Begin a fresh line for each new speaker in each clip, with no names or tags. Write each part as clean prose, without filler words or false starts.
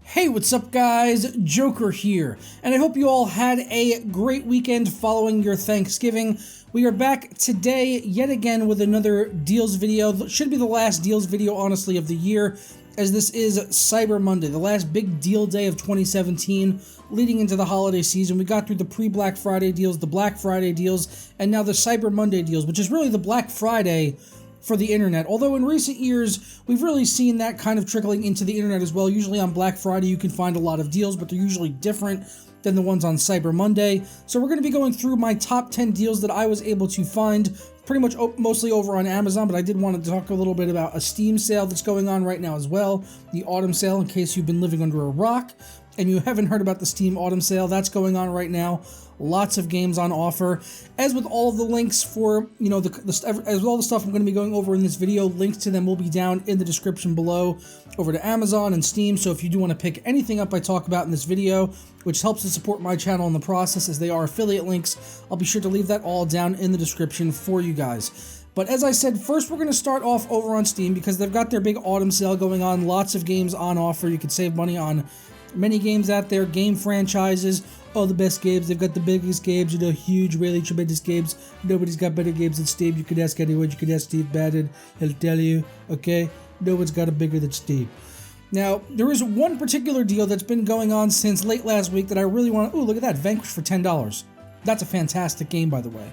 Hey, what's up guys? Joker here, and I hope you all had a great weekend following your Thanksgiving. We are back today yet again with another deals video. Should be the last deals video, honestly, of the year, as this is Cyber Monday, the last big deal day of 2017, leading into the holiday season. We got through the pre-Black Friday deals, the Black Friday deals, and now the Cyber Monday deals, which is really the Black Friday for the internet. Although in recent years, we've really seen that kind of trickling into the internet as well. Usually on Black Friday, you can find a lot of deals, but they're usually different than the ones on Cyber Monday. So we're going to be going through my top 10 deals that I was able to find, pretty much mostly over on Amazon, but I did want to talk a little bit about a Steam sale that's going on right now as well, the autumn sale, in case you've been living under a rock and you haven't heard about the Steam autumn sale. That's going on right now. Lots of games on offer. As with all of the links for, as with all the stuff I'm going to be going over in this video, links to them will be down in the description below over to Amazon and Steam. So if you do want to pick anything up I talk about in this video, which helps to support my channel in the process as they are affiliate links, I'll be sure to leave that all down in the description for you guys. But as I said, first we're going to start off over on Steam because they've got their big autumn sale going on. Lots of games on offer. You can save money on many games out there, game franchises, all the best games. They've got the biggest games, huge, really tremendous games. Nobody's got better games than Steam. You can ask anyone. You can ask Steve Bannon. He'll tell you, okay? No one's got it bigger than Steam. Now, there is one particular deal that's been going on since late last week that I really want to... Ooh, look at that. Vanquish for $10. That's a fantastic game, by the way.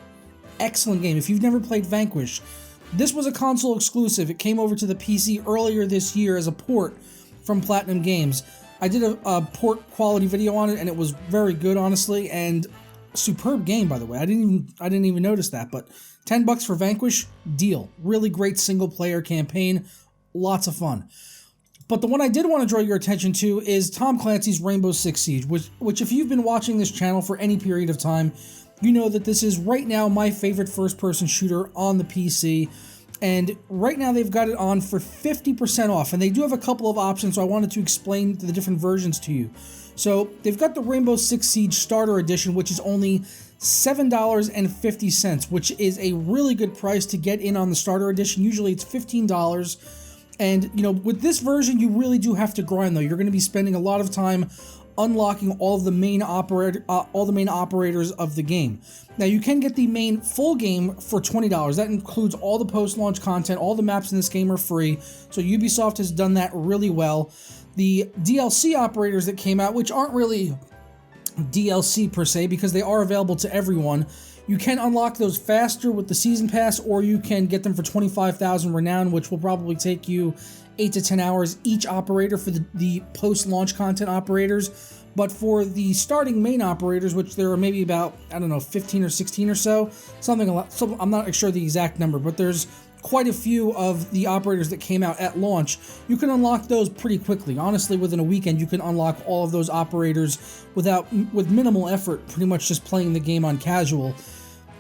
Excellent game. If you've never played Vanquish, this was a console exclusive. It came over to the PC earlier this year as a port from Platinum Games. I did a port quality video on it, and it was very good, honestly, and superb game, by the way. I didn't even notice that, but $10 for Vanquish, deal. Really great single player campaign, lots of fun. But the one I did want to draw your attention to is Tom Clancy's Rainbow Six Siege, which if you've been watching this channel for any period of time, you know that this is right now my favorite first-person shooter on the PC. And right now they've got it on for 50% off, and they do have a couple of options, so I wanted to explain the different versions to you. So they've got the Rainbow Six Siege Starter Edition, which is only $7.50, which is a really good price to get in on the Starter Edition. Usually it's $15, and with this version you really do have to grind though. You're going to be spending a lot of time unlocking all of the main operators of the game. Now you can get the main full game for $20. That includes all the post-launch content. All the maps in this game are free, so Ubisoft has done that really well. The DLC operators that came out, which aren't really DLC per se because they are available to everyone, you can unlock those faster with the Season Pass, or you can get them for 25,000 renown, which will probably take you 8 to 10 hours each operator for the post-launch content operators. But for the starting main operators, which there are maybe about, 15 or 16 or so, I'm not sure the exact number, but there's quite a few of the operators that came out at launch. You can unlock those pretty quickly. Honestly, within a weekend, you can unlock all of those operators with minimal effort, pretty much just playing the game on casual.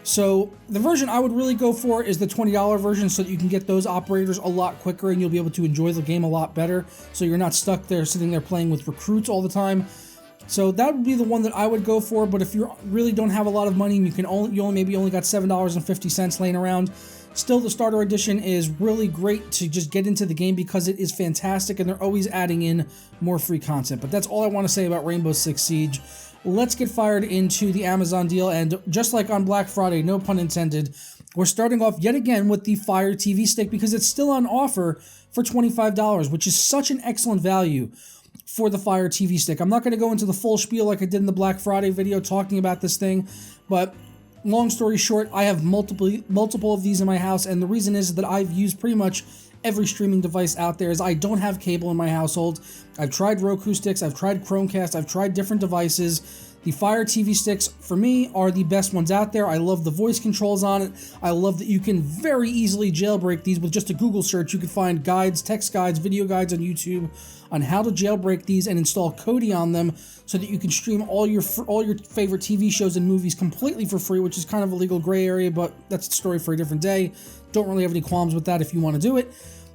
So the version I would really go for is the $20 version, so that you can get those operators a lot quicker and you'll be able to enjoy the game a lot better, so you're not stuck there sitting there playing with recruits all the time. So that would be the one that I would go for. But if you really don't have a lot of money and you only got $7.50 laying around, still the Starter Edition is really great to just get into the game because it is fantastic and they're always adding in more free content. But that's all I want to say about Rainbow Six Siege. Let's get fired into the Amazon deal, and just like on Black Friday, no pun intended, we're starting off yet again with the Fire TV Stick because it's still on offer for $25, which is such an excellent value for the Fire TV Stick. I'm not going to go into the full spiel like I did in the Black Friday video talking about this thing, but long story short, I have multiple of these in my house, and the reason is that I've used pretty much every streaming device out there, as I don't have cable in my household. I've tried Roku sticks, I've tried Chromecast, I've tried different devices. The Fire TV Sticks, for me, are the best ones out there. I love the voice controls on it. I love that you can very easily jailbreak these with just a Google search. You can find guides, text guides, video guides on YouTube on how to jailbreak these and install Kodi on them so that you can stream all your favorite TV shows and movies completely for free, which is kind of a legal gray area, but that's a story for a different day. Don't really have any qualms with that if you want to do it.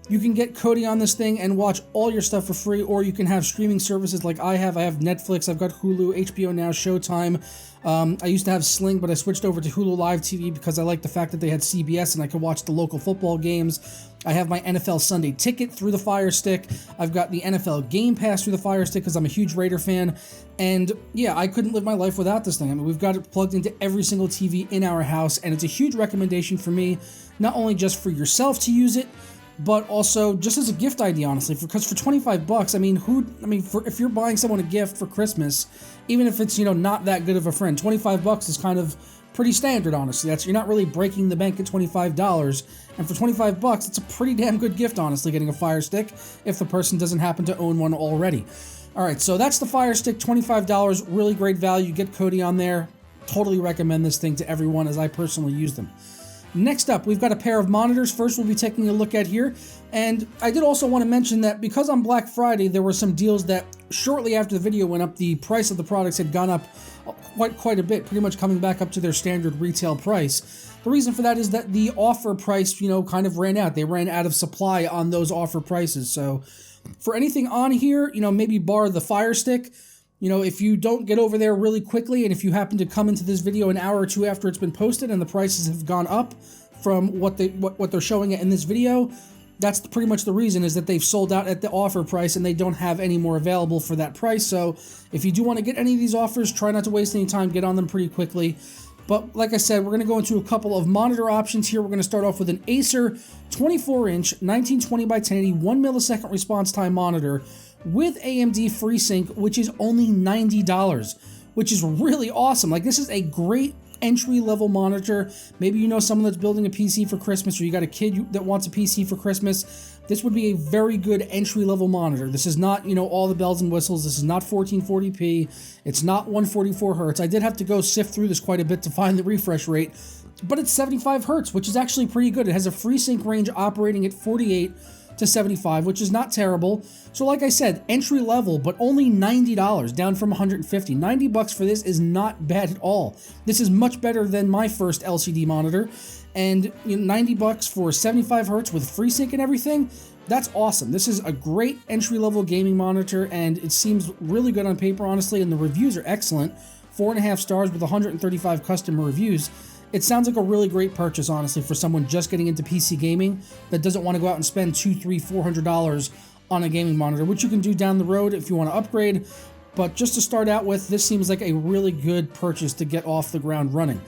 You can get Kodi on this thing and watch all your stuff for free, or you can have streaming services like I have. I have Netflix, I've got Hulu, HBO Now, Showtime. I used to have Sling, but I switched over to Hulu Live TV because I like the fact that they had CBS and I could watch the local football games. I have my NFL Sunday Ticket through the Fire Stick. I've got the NFL Game Pass through the Fire Stick because I'm a huge Raider fan. And yeah, I couldn't live my life without this thing. I mean, we've got it plugged into every single TV in our house, and it's a huge recommendation for me, not only just for yourself to use it, but also just as a gift idea, honestly, because for 25 bucks, if you're buying someone a gift for Christmas, even if it's, not that good of a friend, 25 bucks is kind of pretty standard, honestly. You're not really breaking the bank at $25, and for 25 bucks, it's a pretty damn good gift, honestly, getting a Fire Stick if the person doesn't happen to own one already. All right, so that's the Fire Stick, $25, really great value. Get Kodi on there. Totally recommend this thing to everyone, as I personally use them. Next up, we've got a pair of monitors. First, we'll be taking a look at here. And I did also want to mention that because on Black Friday, there were some deals that shortly after the video went up, the price of the products had gone up quite a bit, pretty much coming back up to their standard retail price. The reason for that is that the offer price, kind of ran out. They ran out of supply on those offer prices. So for anything on here, maybe bar the Fire Stick, if you don't get over there really quickly, and if you happen to come into this video an hour or two after it's been posted and the prices have gone up from what they're showing it in this video, that's pretty much the reason, is that they've sold out at the offer price and they don't have any more available for that price. So if you do want to get any of these offers, try not to waste any time, get on them pretty quickly. But like I said, we're going to go into a couple of monitor options here. We're going to start off with an Acer 24-inch 1920 by 1080 1 millisecond response time monitor with AMD FreeSync, which is only $90, which is really awesome. Like, this is a great entry-level monitor. Maybe someone that's building a PC for Christmas, or you got a kid that wants a PC for Christmas. This would be a very good entry-level monitor. This is not, all the bells and whistles. This is not 1440p. It's not 144 hertz. I did have to go sift through this quite a bit to find the refresh rate, but it's 75 hertz, which is actually pretty good. It has a FreeSync range operating at 48 to 75, which is not terrible. So like I said, entry level, but only $90, down from $150. $90 for this is not bad at all. This is much better than my first LCD monitor, and $90 for 75 hertz with FreeSync and everything, that's awesome. This is a great entry level gaming monitor, and it seems really good on paper, honestly, and the reviews are excellent. 4.5 stars with 135 customer reviews. It sounds like a really great purchase, honestly, for someone just getting into PC gaming that doesn't want to go out and spend $200, $300, $400 on a gaming monitor, which you can do down the road if you want to upgrade. But just to start out with, this seems like a really good purchase to get off the ground running.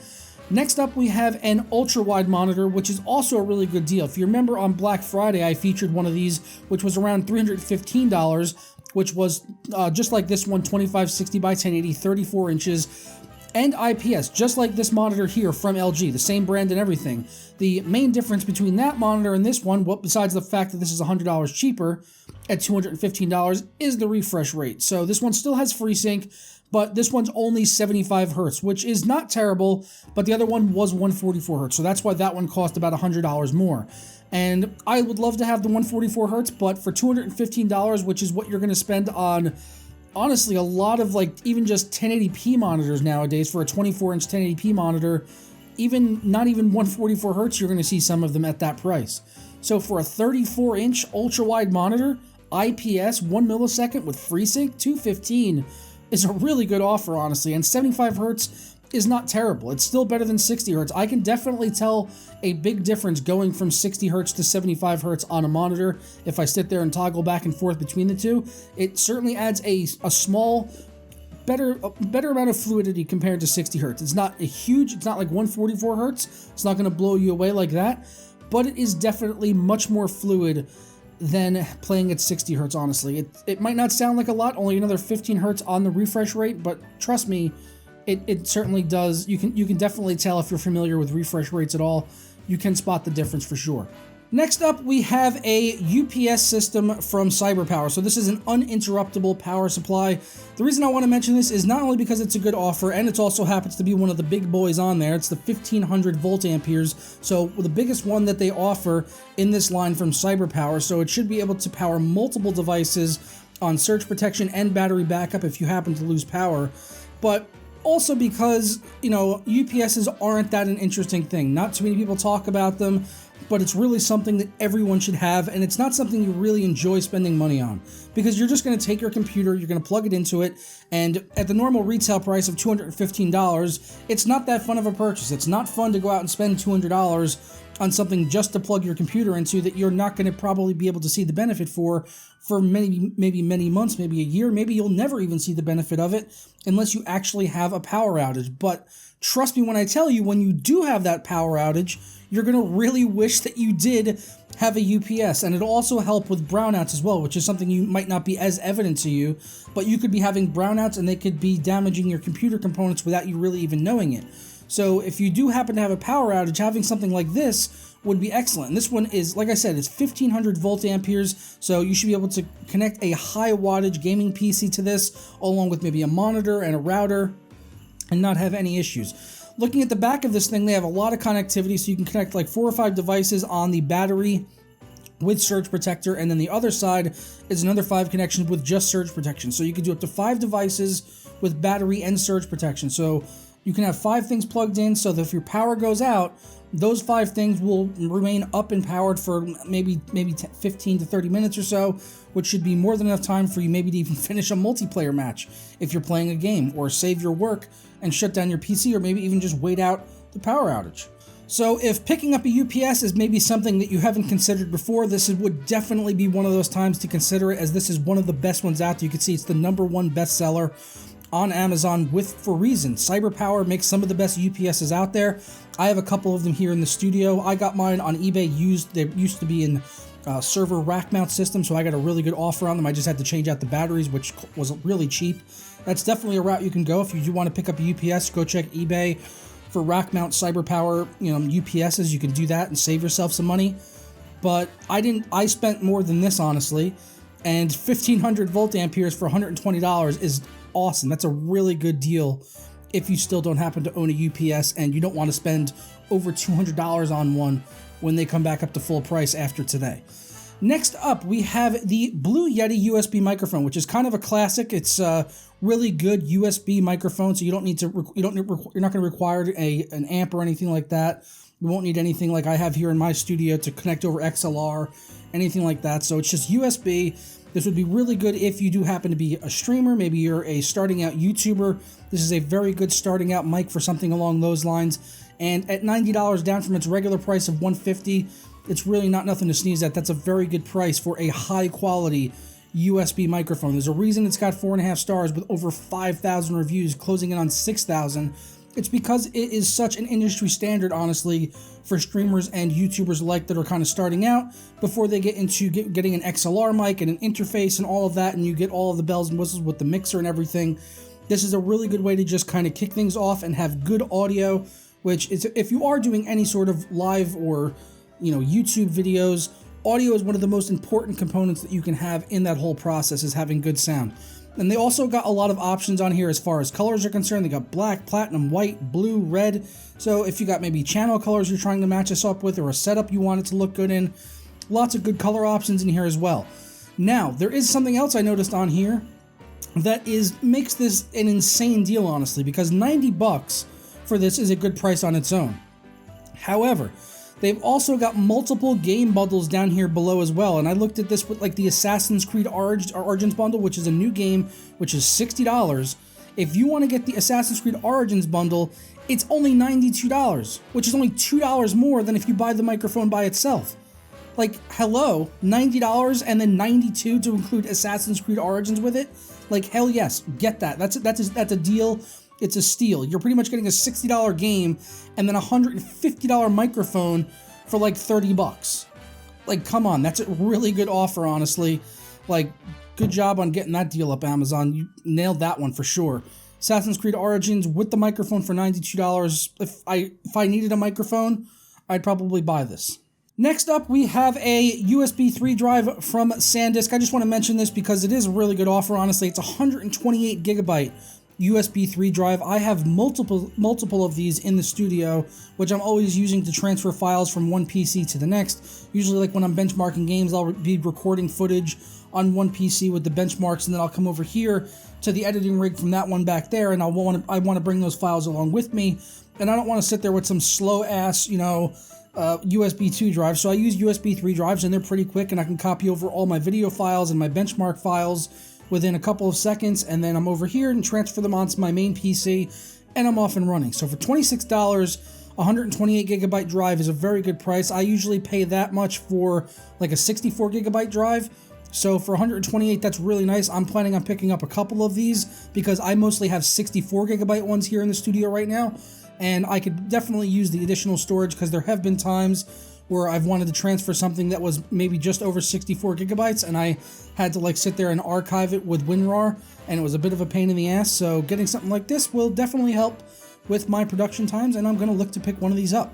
Next up, we have an ultra-wide monitor, which is also a really good deal. If you remember, on Black Friday, I featured one of these, which was around $315, which was just like this one, 2560 by 1080, 34 inches, and IPS, just like this monitor here from LG, the same brand and everything. The main difference between that monitor and this one, besides the fact that this is $100 cheaper at $215, is the refresh rate. So this one still has FreeSync, but this one's only 75 hertz, which is not terrible, but the other one was 144 hertz, so that's why that one cost about $100 more. And I would love to have the 144 hertz, but for $215, which is what you're going to spend on, honestly, a lot of, like, even just 1080p monitors nowadays, for a 24-inch 1080p monitor, not even 144 hertz, you're going to see some of them at that price. So for a 34-inch ultra-wide monitor, IPS, 1 millisecond with FreeSync, $215 is a really good offer, honestly, and 75 hertz is not terrible. It's still better than 60 hertz. I can definitely tell a big difference going from 60 hertz to 75 hertz on a monitor if I sit there and toggle back and forth between the two. It certainly adds a small, better amount of fluidity compared to 60 hertz. It's not it's not like 144 hertz. It's not going to blow you away like that, but it is definitely much more fluid than playing at 60 hertz, honestly. It might not sound like a lot, only another 15 hertz on the refresh rate, but trust me, it certainly does. You can definitely tell if you're familiar with refresh rates at all. You can spot the difference for sure. Next up, we have a UPS system from CyberPower. So this is an uninterruptible power supply. The reason I want to mention this is not only because it's a good offer, and it also happens to be one of the big boys on there. It's the 1500 volt amperes. So the biggest one that they offer in this line from CyberPower. So it should be able to power multiple devices on surge protection and battery backup if you happen to lose power. But also because, UPSs aren't that an interesting thing. Not too many people talk about them. but it's really something that everyone should have, and it's not something you really enjoy spending money on, because you're just going to take your computer, you're going to plug it into it, and at the normal retail price of $215, it's not that fun of a purchase. It's not fun to go out and spend $200 on something just to plug your computer into that you're not going to probably be able to see the benefit for maybe many months, maybe a year. Maybe you'll never even see the benefit of it unless you actually have a power outage. But trust me when I tell you, when you do have that power outage, you're going to really wish that you did have a UPS. And it'll also help with brownouts as well, which is something you might not be as evident to you, but you could be having brownouts and they could be damaging your computer components without you really even knowing it. So if you do happen to have a power outage, having something like this would be excellent. And this one is, like I said, it's 1500 volt amperes, so you should be able to connect a high wattage gaming PC to this, along with maybe a monitor and a router, and not have any issues. Looking at the back of this thing, they have a lot of connectivity, so you can connect like 4 or 5 devices on the battery with surge protector, and then the other side is another 5 connections with just surge protection. So you can do up to 5 devices with battery and surge protection. So you can have 5 things plugged in, so that if your power goes out, those 5 things will remain up and powered for maybe 15 to 30 minutes or so, which should be more than enough time for you maybe to even finish a multiplayer match if you're playing a game, or save your work and shut down your PC, or maybe even just wait out the power outage. So if picking up a UPS is maybe something that you haven't considered before, this would definitely be one of those times to consider it, as this is one of the best ones out there. You can see it's the #1 bestseller on Amazon for reason. CyberPower makes some of the best UPSs out there. I have a couple of them here in the studio. I got mine on eBay used. They used to be in server rack mount system, so I got a really good offer on them. I just had to change out the batteries, which was really cheap. That's definitely a route you can go if you do want to pick up a UPS. Go check eBay for rack mount CyberPower, UPSs. You can do that and save yourself some money. But I spent more than this, honestly, and 1500 volt amperes for $120 is awesome. That's a really good deal if you still don't happen to own a UPS and you don't want to spend over $200 on one when they come back up to full price after today. Next up, we have the Blue Yeti USB microphone, which is kind of a classic. It's a really good USB microphone, so you don't need to you're not going to require an amp or anything like that. You won't need anything like I have here in my studio to connect over XLR, anything like that. So it's just USB. This would be really good if you do happen to be a streamer. Maybe you're a starting out YouTuber. This is a very good starting out mic for something along those lines. And at $90 down from its regular price of $150, it's really not nothing to sneeze at. That's a very good price for a high quality USB microphone. There's a reason it's got 4.5 stars with over 5,000 reviews, closing in on 6,000. It's because it is such an industry standard, honestly, for streamers and YouTubers alike that are kind of starting out before they get into getting an XLR mic and an interface and all of that, and you get all of the bells and whistles with the mixer and everything. This is a really good way to just kind of kick things off and have good audio, which is, if you are doing any sort of live or YouTube videos, audio is one of the most important components that you can have in that whole process, is having good sound. And they also got a lot of options on here as far as colors are concerned. They got black, platinum, white, blue, red. So if you got maybe channel colors you're trying to match this up with, or a setup you want it to look good in, lots of good color options in here as well. Now, there is something else I noticed on here that makes this an insane deal, honestly, because $90 for this is a good price on its own. However, they've also got multiple game bundles down here below as well, and I looked at this with like the Assassin's Creed Origins bundle, which is a new game, which is $60. If you want to get the Assassin's Creed Origins bundle, it's only $92, which is only $2 more than if you buy the microphone by itself. Like, hello, $90 and then $92 to include Assassin's Creed Origins with it? Like, hell yes, get that. That's a deal. It's a steal. You're pretty much getting a $60 game and then a $150 microphone for like $30. Like, come on, that's a really good offer, honestly. Like, good job on getting that deal up, Amazon. You nailed that one for sure. Assassin's Creed Origins with the microphone for $92. If I needed a microphone, I'd probably buy this. Next up, we have a USB3 drive from SanDisk. I just want to mention this because it is a really good offer, honestly. It's a 128 gigabyte USB3 drive. I have multiple of these in the studio, which I'm always using to transfer files from one PC to the next. Usually, like when I'm benchmarking games, I'll be recording footage on one PC with the benchmarks, and then I'll come over here to the editing rig from that one back there, and I want to bring those files along with me. And I don't want to sit there with some slow ass, USB 2 drive. So I use USB 3 drives, and they're pretty quick, and I can copy over all my video files and my benchmark files within a couple of seconds, and then I'm over here and transfer them onto my main PC, and I'm off and running. So for $26, 128 gigabyte drive is a very good price. I usually pay that much for like a 64 gigabyte drive. So for 128, that's really nice. I'm planning on picking up a couple of these because I mostly have 64 gigabyte ones here in the studio right now, and I could definitely use the additional storage because there have been times where I've wanted to transfer something that was maybe just over 64 gigabytes, and I had to like sit there and archive it with WinRAR, and it was a bit of a pain in the ass. So getting something like this will definitely help with my production times, and I'm going to look to pick one of these up.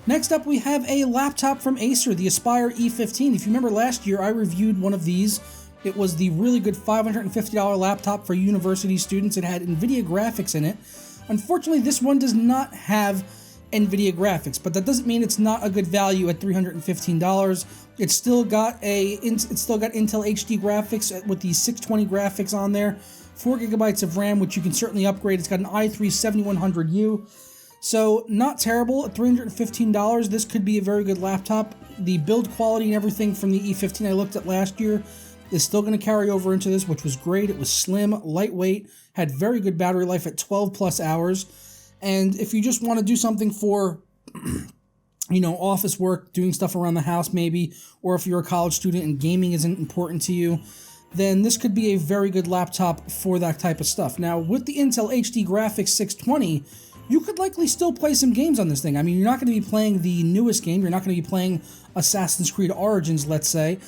Next up, we have a laptop from Acer, the Aspire E15. If you remember last year, I reviewed one of these. It was the really good $550 laptop for university students. It had NVIDIA graphics in it. Unfortunately, this one does not have NVIDIA graphics, but that doesn't mean it's not a good value at $315. It's still got Intel HD graphics with the 620 graphics on there, 4 gigabytes of RAM, which you can certainly upgrade. It's got an i3-7100U. So not terrible at $315. This could be a very good laptop. The build quality and everything from the E15 I looked at last year is still going to carry over into this, which was great. It was slim, lightweight, had very good battery life at 12 plus hours. And if you just want to do something for, office work, doing stuff around the house maybe, or if you're a college student and gaming isn't important to you, then this could be a very good laptop for that type of stuff. Now, with the Intel HD Graphics 620, you could likely still play some games on this thing. I mean, you're not going to be playing the newest game. You're not going to be playing Assassin's Creed Origins, let's say.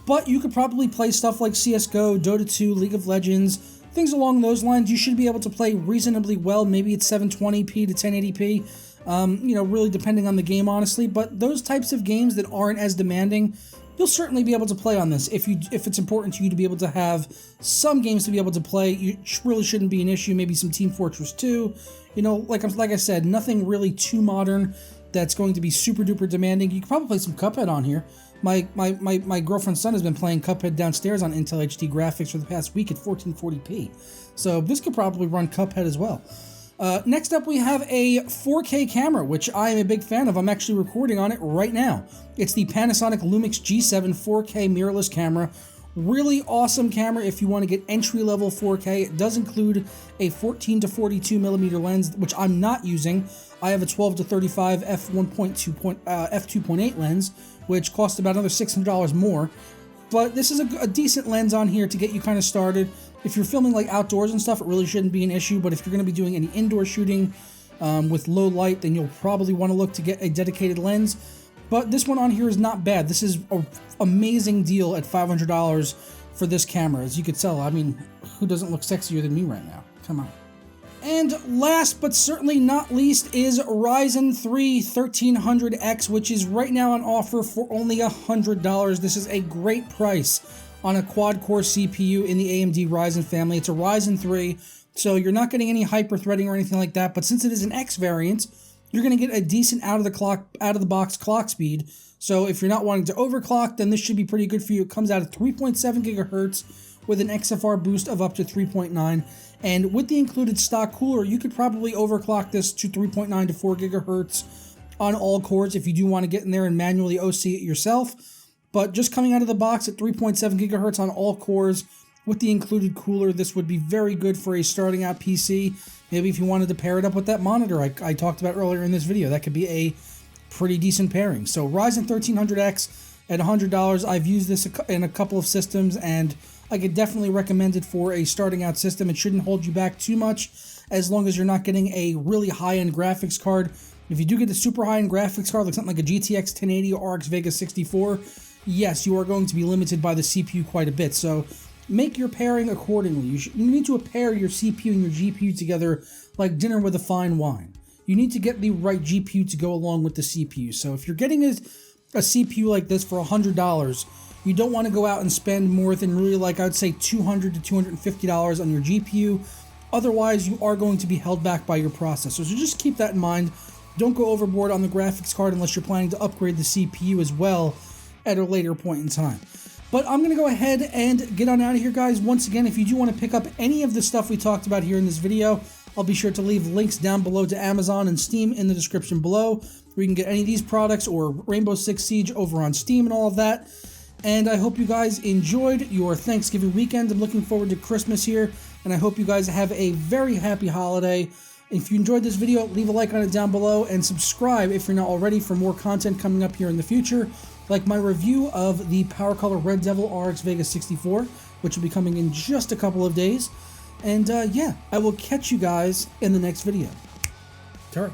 But you could probably play stuff like CSGO, Dota 2, League of Legends, things along those lines. You should be able to play reasonably well. Maybe it's 720p to 1080p, really depending on the game, honestly. But those types of games that aren't as demanding, you'll certainly be able to play on this. If it's important to you to be able to have some games to be able to play, you really shouldn't be an issue. Maybe some Team Fortress 2. Like I said, nothing really too modern that's going to be super duper demanding. You can probably play some Cuphead on here. My girlfriend's son has been playing Cuphead downstairs on Intel HD graphics for the past week at 1440p. So this could probably run Cuphead as well. Next up, we have a 4K camera, which I am a big fan of. I'm actually recording on it right now. It's the Panasonic Lumix G7 4K mirrorless camera. Really awesome camera if you want to get entry-level 4K. It does include a 14 to 42 millimeter lens, which I'm not using. I have a 12 to 35 f2.8 lens, which costs about another $600 more. But this is a decent lens on here to get you kind of started. If you're filming like outdoors and stuff, it really shouldn't be an issue. But if you're going to be doing any indoor shooting with low light, then you'll probably want to look to get a dedicated lens. But this one on here is not bad. This is an amazing deal at $500 for this camera. As you could tell, I mean, who doesn't look sexier than me right now? Come on. And last but certainly not least is Ryzen 3 1300X, which is right now on offer for only $100. This is a great price on a quad-core CPU in the AMD Ryzen family. It's a Ryzen 3, so you're not getting any hyper-threading or anything like that, but since it is an X variant, you're going to get a decent out-of-the-box clock speed. So if you're not wanting to overclock, then this should be pretty good for you. It comes out at 3.7 gigahertz with an XFR boost of up to 3.9. And with the included stock cooler, you could probably overclock this to 3.9 to 4 gigahertz on all cores if you do want to get in there and manually OC it yourself. But just coming out of the box at 3.7 gigahertz on all cores with the included cooler, this would be very good for a starting out PC. Maybe if you wanted to pair it up with that monitor I talked about earlier in this video, that could be a pretty decent pairing. So Ryzen 1300X at $100. I've used this in a couple of systems, and I could definitely recommend it for a starting out system. It shouldn't hold you back too much as long as you're not getting a really high-end graphics card. If you do get a super high-end graphics card, like something like a GTX 1080 or RX Vega 64, yes, you are going to be limited by the CPU quite a bit. So make your pairing accordingly. You need to pair your CPU and your GPU together like dinner with a fine wine. You need to get the right GPU to go along with the CPU. So if you're getting a CPU like this for $100, you don't want to go out and spend more than really, like I'd say, $200 to $250 on your GPU. Otherwise, you are going to be held back by your processor. So just keep that in mind. Don't go overboard on the graphics card unless you're planning to upgrade the CPU as well at a later point in time. But I'm going to go ahead and get on out of here, guys. Once again, if you do want to pick up any of the stuff we talked about here in this video, I'll be sure to leave links down below to Amazon and Steam in the description below. where you can get any of these products or Rainbow Six Siege over on Steam and all of that. And I hope you guys enjoyed your Thanksgiving weekend. I'm looking forward to Christmas here, and I hope you guys have a very happy holiday. If you enjoyed this video, leave a like on it down below, and subscribe if you're not already for more content coming up here in the future, like my review of the Power Color Red Devil RX Vega 64, which will be coming in just a couple of days. And yeah, I will catch you guys in the next video. All right.